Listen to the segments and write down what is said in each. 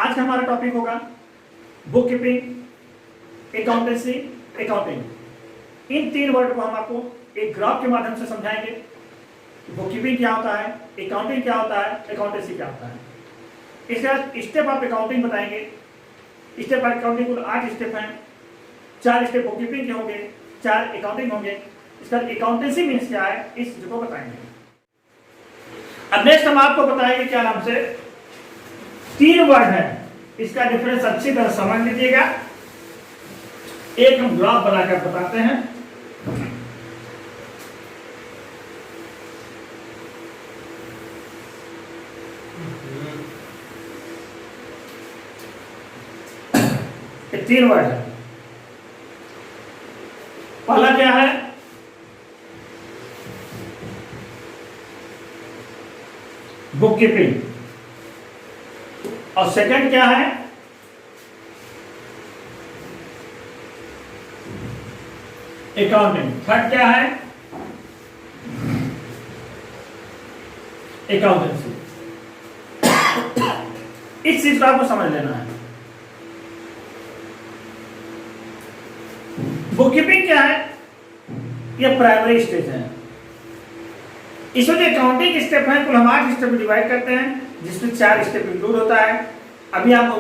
आज का हमारा टॉपिक होगा बुक कीपिंग, अकाउंटेंसी, अकाउंटिंग। इन तीन वर्ड को हम आपको एक ग्राफ के माध्यम से समझाएंगे। बुक कीपिंग क्या होता है, अकाउंटिंग क्या होता है, अकाउंटेंसी क्या होता है। इसके बाद स्टेप ऑफ अकाउंटिंग बताएंगे। स्टेप ऑफ अकाउंटिंग कुल 8 स्टेप हैं। 4 स्टेप बुक कीपिंग के होंगे, 4 अकाउंटिंग होंगे। इसका अकाउंटेंसी मीन्स क्या है, इस चीज को बताएंगे। अब नेक्स्ट हम आपको बताएंगे क्या नाम से 3 वर्ड है, इसका डिफरेंस अच्छी तरह समझ लीजिएगा। एक हम ग्राफ बनाकर बताते हैं। ये 3 वर्ड है। पहला क्या है, बुक कीपिंग, और सेकंड क्या है, अकाउंटिंग। थर्ड क्या है, अकाउंटेंसी। इस चीज को आपको समझ लेना है। बुक कीपिंग क्या है, यह प्राइमरी स्टेज है। इसमें जो अकाउंटिंग स्टेप है कुल हम 8 स्टेप में डिवाइड करते हैं, जिसमें 4 स्टेप इंक्लूड होता है। अभी हम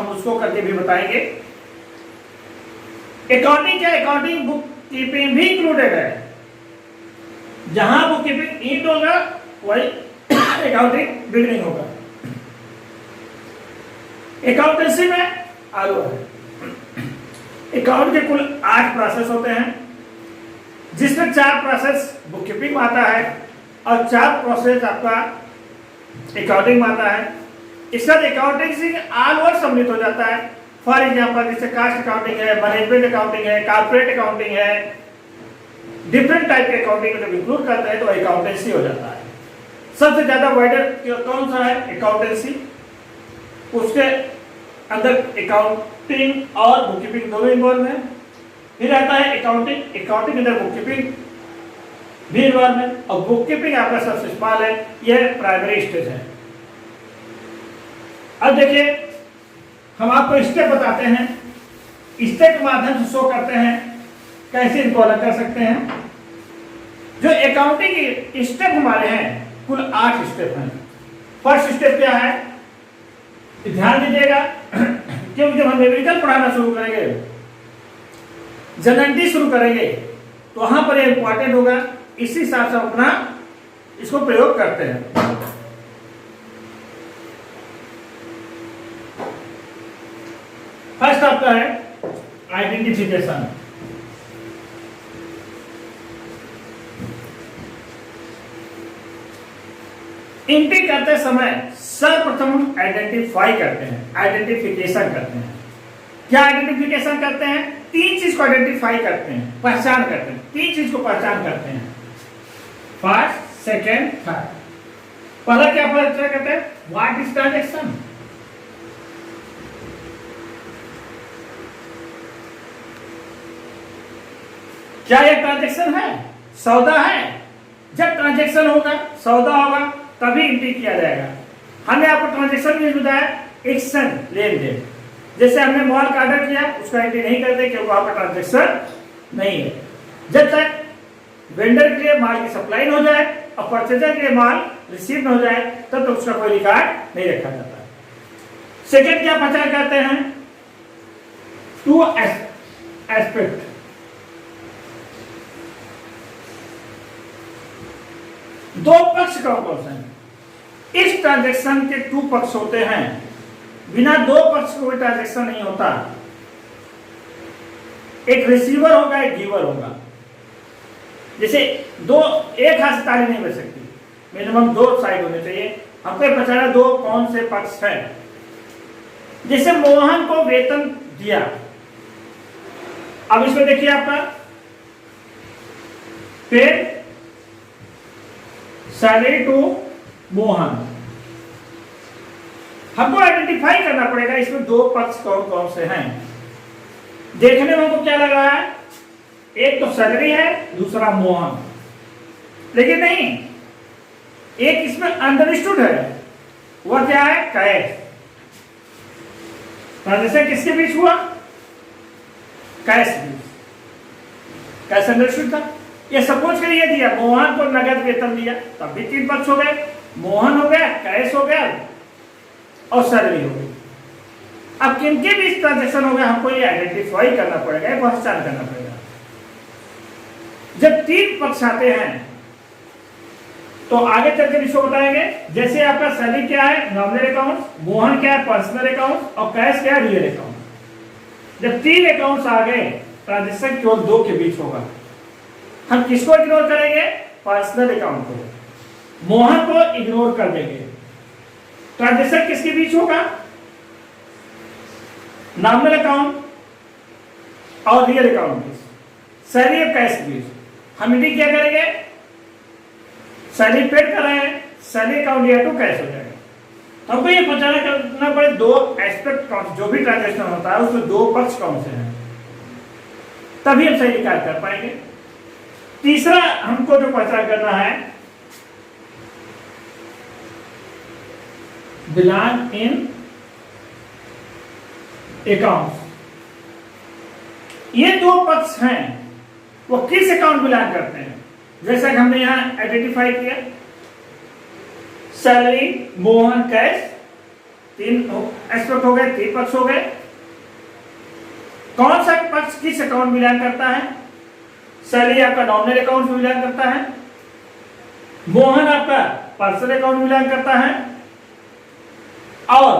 उसको करके भी बताएंगे। अकाउंटिंग क्या, अकाउंटिंग बुक कीपिंग भी इंक्लूडेड है। जहां बुक कीपिंग इंड होगा वही अकाउंटिंग बिगिनिंग होगा। अकाउंटेंसी में आलू है। अकाउंट के कुल 8 प्रोसेस होते हैं, जिसमें 4 प्रोसेस बुक कीपिंग में आता है और 4 प्रोसेस आपका अकाउंटिंग में आता है। इसका अकाउंटेंसी ऑल ओवर सम्मिलित हो जाता है। फॉर एग्जांपल जैसे कास्ट अकाउंटिंग है, मैनेजमेंट अकाउंटिंग है, कॉर्पोरेट अकाउंटिंग है, डिफरेंट टाइप के अकाउंटिंग में जब इंक्लूड करते हैं तो अकाउंटेंसी हो जाता है। सबसे ज्यादा वाइडर कौन सा है, अकाउंटेंसी। उसके अंदर अकाउंटिंग और बुक कीपिंग दोनों इन्वॉल्व है। फिर आता है अकाउंटिंग के अंदर बुक कीपिंग भी इन्वॉल्व है, और बुक कीपिंग आपका सबसे स्मॉल है, यह प्राइमरी स्टेज है। अब देखिए हम आपको स्टेप बताते हैं, स्टेप के माध्यम से शो करते हैं कैसे इनको अलग कर सकते हैं। जो अकाउंटिंग के स्टेप हमारे हैं कुल 8 स्टेप हैं। फर्स्ट स्टेप क्या है, ध्यान दीजिएगा, क्योंकि जब हम न्यूमेरिकल पढ़ाना शुरू करेंगे, जनरलिटी शुरू करेंगे, तो वहां पर यह इंपॉर्टेंट होगा। इसी हिसाब से अपना इसको प्रयोग करते हैं। फर्स्ट आपका है आइडेंटिफिकेशन। एंट्री करते समय सर्वप्रथम आइडेंटिफाई करते हैं, आइडेंटिफिकेशन करते हैं। क्या आइडेंटिफिकेशन करते हैं, 3 चीज को आइडेंटिफाई करते हैं, पहचान करते हैं। 3 चीज को पहचान करते हैं, फर्स्ट, सेकेंड, थर्ड। पहला क्या पहचान करते हैं, व्हाट इज ट्रांजैक्शन। क्या यह ट्रांजैक्शन है, सौदा है। जब ट्रांजैक्शन होगा, सौदा होगा, तभी एंट्री किया जाएगा। हमने आपको ट्रांजैक्शन मीन्स बताया, एक्शन, लेन देन। जैसे हमने मॉल का ऑर्डर किया, उसका एंट्री नहीं करते क्योंकि वहां पर ट्रांजैक्शन नहीं है। जब तक वेंडर के लिए माल की सप्लाई हो जाए और परचेजर के लिए माल रिसीव हो जाए, तब तक उसका कोई रिकॉर्ड नहीं रखा जाता। सेकेंड क्या पहचान करते हैं, 2 एस्पेक्ट। दो पक्ष कौन से हैं। इस ट्रांजैक्शन के 2 पक्ष होते हैं। बिना 2 पक्ष को कोई ट्रांजैक्शन नहीं होता। एक रिसीवर होगा, एक गिवर होगा। जैसे एक हाथ से ताली नहीं बज सकती, मिनिमम 2 साइड होने चाहिए। हमको पहचाना 2 कौन से पक्ष है। जैसे मोहन को वेतन दिया, अब इसमें देखिए आपका पेड सैलरी टू मोहन। हमको आइडेंटिफाई करना पड़ेगा इसमें 2 पक्ष कौन कौन से हैं। देखने में हमको क्या लग रहा है, एक तो सैलरी है, दूसरा मोहन, लेकिन नहीं, एक इसमें अंडरस्टूड है। वह क्या है, कैश। ट्रांजेक्शन किसके बीच हुआ? कैश बीच। कैश अंडरस्टूड था। ये सपोज करिए दिया मोहन को नगद वेतन दिया, तब भी 3 पक्ष हो गए। मोहन हो गया, कैश हो गया और सैलरी हो गई। अब किनके बीच ट्रांजेक्शन हो गया हमको ये आइडेंटिफाई करना पड़ेगा, पहचान करना पड़ेगा। जब 3 पक्ष आते हैं तो आगे चल के इसको बताएंगे। जैसे आपका सैलरी क्या है? Nominal account. मोहन क्या है? Personal account. और कैश क्या है? Real account. जब 3 अकाउंट्स आ गए, ट्रांजेक्शन केवल 2 के बीच होगा। हम किसको इग्नोर करेंगे? पर्सनल अकाउंट को। मोहन को इग्नोर कर देंगे। ट्रांजेक्शन किसके बीच होगा? नॉमिनल अकाउंट और रियल अकाउंट बीच। सैलरी और कैश के बीच हम इन्हें क्या करेंगे? सैलरी पेड कर रहे हैं, सैलरी अकाउंट या टू कैश हो जाएगा। हमको ये पहचान करना पड़े 2 एस्पेक्ट कौन, जो भी ट्रांजेक्शन होता है उसमें 2 पक्ष कौन से हैं, तभी हम सही कार्य कर पाएंगे। तीसरा हमको जो पहचान करना है, बिलोंग इन अकाउंट। ये 2 पक्ष हैं, वो किस अकाउंट बिलोंग करते हैं? जैसा कि हमने यहां आइडेंटिफाई किया, सैलरी, मोहन, कैश, 3 एस्पेक्ट हो गए, 3 पक्ष हो गए। कौन सा पक्ष किस अकाउंट बिलोंग करता है? सैलरी आपका नॉमिनल अकाउंट में बिलोंग करता है, मोहन आपका पर्सनल अकाउंट में बिलोंग करता है और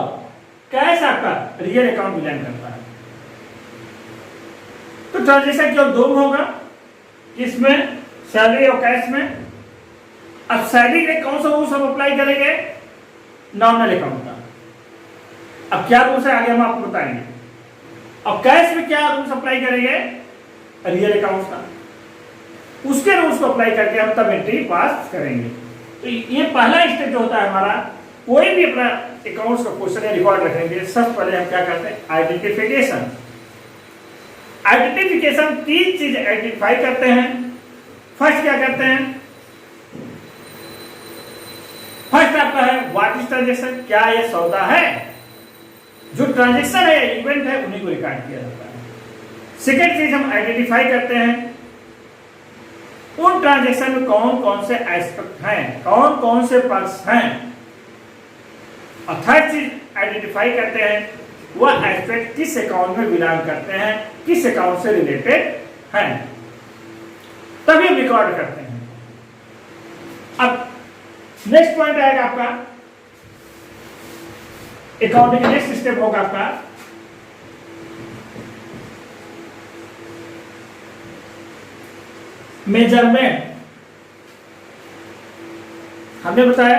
कैश आपका रियल अकाउंट बिलोंग करता है। तो ट्रांजेक्शन केवल 2 में होगा, इसमें सैलरी और कैश में। अब सैलरी में कौन सा रूल्स हम अप्लाई करेंगे? नॉमिनल अकाउंट का। अब क्या रूल्स है आगे हम आपको बताएंगे। अब कैश में क्या रूल्स अप्लाई करेंगे? रियल अकाउंट का। उसके रूल्स को अप्लाई करके हम तब एंट्री पास करेंगे। तो ये पहला स्टेप जो होता है हमारा, कोई भी अपना अकाउंट्स का क्वेश्चन या रिकॉर्ड रखेंगे, सबसे पहले हम क्या करते हैं? आइडेंटिफिकेशन। आइडेंटिफिकेशन 3 चीज आइडेंटिफाई करते हैं। फर्स्ट क्या करते हैं? फर्स्ट आपका है व्हाट इज ट्रांजेक्शन, क्या यह सौदा है? जो ट्रांजेक्शन है, इवेंट है, उन्हीं को रिकॉर्ड किया जाता है। सेकेंड चीज हम आइडेंटिफाई करते हैं उन ट्रांजेक्शन में कौन कौन से एस्पेक्ट हैं, कौन कौन से पक्ष हैं। और थर्ड चीज आइडेंटिफाई करते हैं वह एस्पेक्ट किस अकाउंट में बिलोंग करते हैं, किस अकाउंट से रिलेटेड हैं, तभी हम रिकॉर्ड करते हैं। अब नेक्स्ट पॉइंट आएगा आपका, अकाउंटिंग नेक्स्ट स्टेप होगा आपका मेजरमेंट। हमने बताया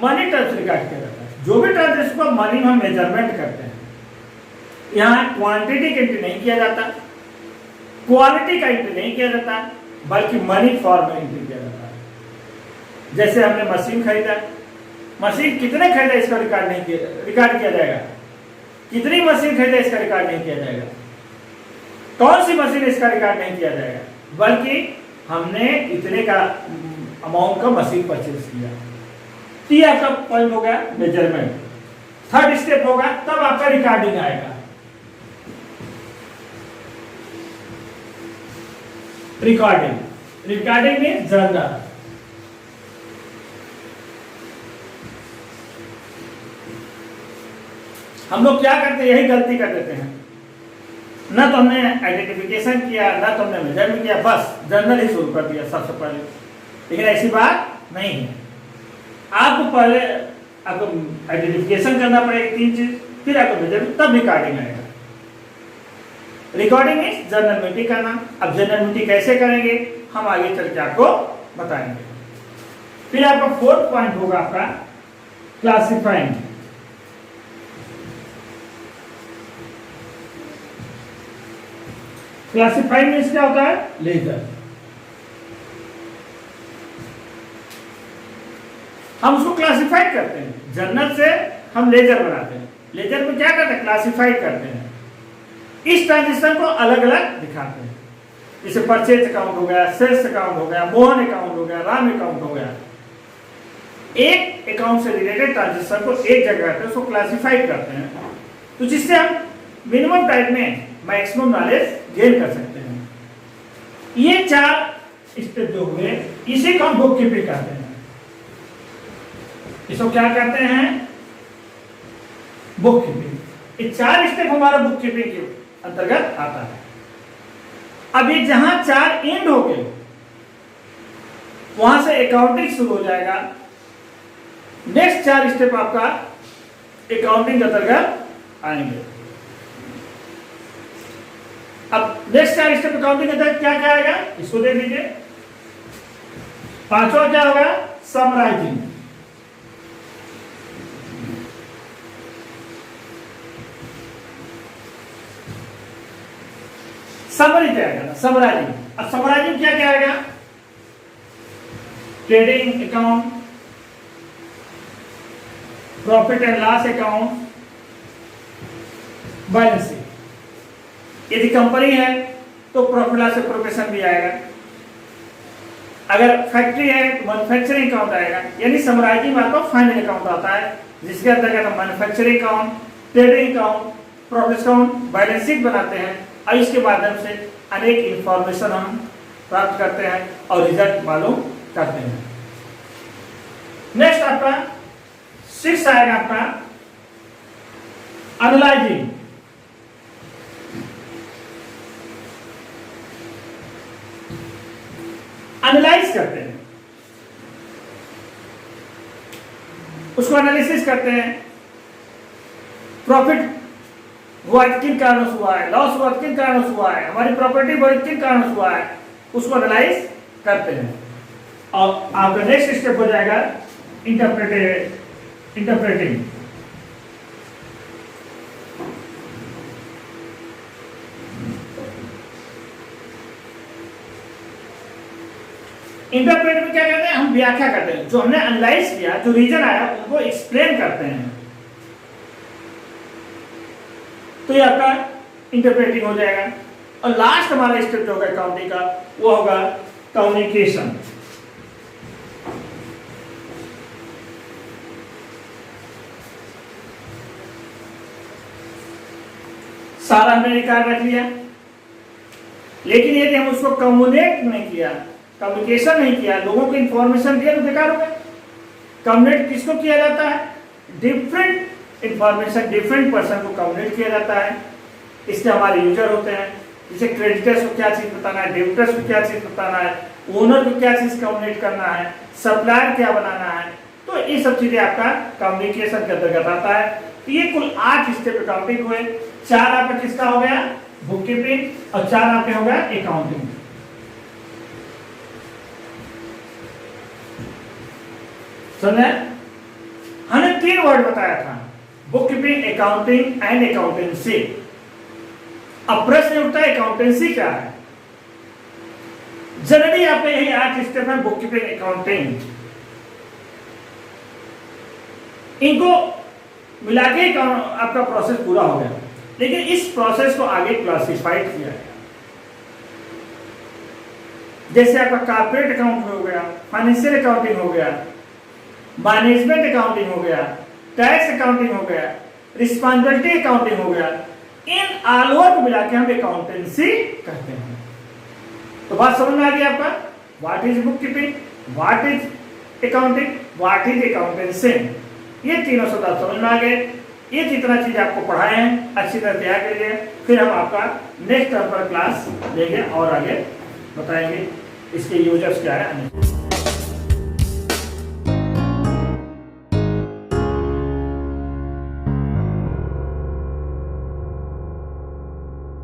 मनी टर्म्स रिकॉर्ड किया जाता है। जो भी ट्रांजेक्शन को मनी में हम मेजरमेंट करते हैं, यहां क्वांटिटी का एंट्री नहीं किया जाता, क्वालिटी का एंट्री नहीं किया जाता, बल्कि मनी फॉर्म में एंट्री किया जाता है। जैसे हमने मशीन खरीदा, मशीन कितने खरीदा इसका रिकॉर्ड नहीं किया, रिकॉर्ड किया जाएगा। कितनी मशीन खरीदा इसका रिकॉर्ड नहीं किया जाएगा। कौन सी मशीन इसका रिकॉर्ड नहीं किया जाएगा, बल्कि हमने इतने का अमाउंट का मशीन परचेज किया। तो ये आपका पॉइंट हो गया मेजरमेंट। थर्ड स्टेप होगा तब आपका रिकॉर्डिंग आएगा। रिकॉर्डिंग में जर्नल। हम लोग क्या करते हैं, यही गलती कर देते हैं। ना तो हमने आइडेंटिफिकेशन किया, ना तो हमने मेजरमेंट किया, बस जर्नल ही शुरू कर दिया सबसे पहले। लेकिन ऐसी बात नहीं है। आपको पहले आपको आइडेंटिफिकेशन करना पड़ेगा 3 चीज, फिर आपको मेजरमेंट, तब रिकॉर्डिंग आएगा। रिकॉर्डिंग में जर्नल एंट्री करना। अब जर्नल एंट्री कैसे करेंगे हम आगे चल के आपको बताएंगे। फिर आपका 4th पॉइंट होगा आपका क्लासिफाइंग। क्लासिफाइंग में क्या होता है? लेजर। हम उसको क्लासिफाई करते हैं। जर्नल से हम लेजर बनाते हैं। लेजर में क्या करते हैं? क्लासिफाई करते हैं। इस ट्रांजेक्शन को अलग अलग दिखाते हैं। जैसे परचेज अकाउंट हो गया, सेल्स अकाउंट हो गया, मोहन अकाउंट हो गया, राम अकाउंट हो गया। एक अकाउंट से रिलेटेड ट्रांजेक्शन को एक जगह करते हैं, उसको क्लासिफाई करते हैं। तो जिससे हम मिनिमम टाइम में मैक्सिमम नॉलेज गेन कर सकते हैं। ये 4 स्टेप जो हुए इसी को हम बुक कीपिंग कहते हैं। इसको क्या कहते हैं? Book keeping. ये 4 स्टेप हमारा बुक कीपिंग के अंतर्गत आता है। अब ये जहां 4 एंड हो गए वहां से अकाउंटिंग शुरू हो जाएगा। नेक्स्ट 4 स्टेप आपका अकाउंटिंग के अंतर्गत आएंगे। अब नेक्स्ट 4 स्टेप अकाउंटिंग के अंतर्गत क्या क्या आएगा इसको देख लीजिए। 5वां क्या होगा? समराइजिंग। समरी क्या आएगा? समराइजिंग। अब समराइजिंग क्या क्या आएगा? Trading account, profit and loss account, balance sheet. यदि कंपनी है तो प्रॉफिट लॉस प्रोफेशन भी आएगा। अगर फैक्ट्री है तो मैन्युफैक्चरिंग अकाउंट आएगा। यानी समराइजिंग में आपको फाइनल अकाउंट आता है जिसके अंतर्गत हम manufacturing account, trading account, profit account, balance sheet बनाते हैं और इसके माध्यम से अनेक इंफॉर्मेशन हम प्राप्त करते हैं और रिजल्ट मालूम करते हैं। नेक्स्ट आपका 6 आएगा आपका एनालाइजिंग। एनालाइज करते हैं, उसको एनालिसिस करते हैं। प्रॉफिट हुआ किन कारणों से हुआ है, लॉस हुआ किन कारणों से हुआ है, हमारी प्रॉपर्टी बढ़ी किन कारणों से हुआ है, उसको एनालाइज करते हैं। और आपका नेक्स्ट स्टेप हो जाएगा इंटरप्रेटिंग। इंटरप्रेट में क्या कहते हैं? हम व्याख्या करते हैं। जो हमने एनालाइज किया, जो रीजन आया उनको एक्सप्लेन करते हैं। तो ये आपका इंटरप्रेटिंग हो जाएगा। और लास्ट हमारा स्टेप जो होगा अकाउंटिंग का वो होगा कम्युनिकेशन। सारा हमने रिकॉर्ड रख लिया, लेकिन यदि हम उसको कम्युनिकेट नहीं किया, कम्युनिकेशन नहीं किया, लोगों को इंफॉर्मेशन दिया तो बेकार हो गया। कम्युनिकेट किसको किया जाता है? डिफरेंट इंफॉर्मेशन डिफरेंट पर्सन को कम्युनिकेट किया जाता है। इसके हमारे यूजर होते हैं, जैसे क्रेडिटर्स को क्या चीज बताना है, डेबिटर्स को क्या चीज बताना है, ओनर को क्या चीज कम्युनिकेट करना है, सप्लायर क्या बनाना है। तो ये सब चीजें आपका कम्युनिकेशन के अंतर्गत आता है। तो ये कुल 8 स्टेप अकाउंटिंग हुए। 4 आपका किसका हो गया? Book keeping. और 4 आपके हो गया अकाउंटिंग। समझे? हमने 3 वर्ड बताया था, book keeping, accounting and accountancy. अब प्रश्न उठता है अकाउंटेंसी क्या है? जनरली आपने यही 8 स्टेप है, बुक कीपिंग, अकाउंटिंग, इनको मिला के आपका प्रोसेस पूरा हो गया। लेकिन इस प्रोसेस को आगे क्लासिफाइड किया गया। जैसे आपका कॉर्पोरेट अकाउंट हो गया, फाइनेंशियल अकाउंटिंग हो गया, मैनेजमेंट अकाउंटिंग हो गया, टैक्स अकाउंटिंग हो गया, रिस्पांसिबिलिटी अकाउंटिंग हो गया। इन आलोर को मिला के हम अकाउंटेंसी कहते हैं। तो बात समझ में आ गई आपका? What is book keeping, what is accounting, what is accountancy. ये तीनों शब्द आप समझ में आ गए। ये जितना चीज आपको पढ़ाए हैं अच्छी तरह तैयार करिए, फिर हम आपका नेक्स्ट टर्म पर क्लास लेंगे और आगे बताएंगे इसके यूजर्स क्या है।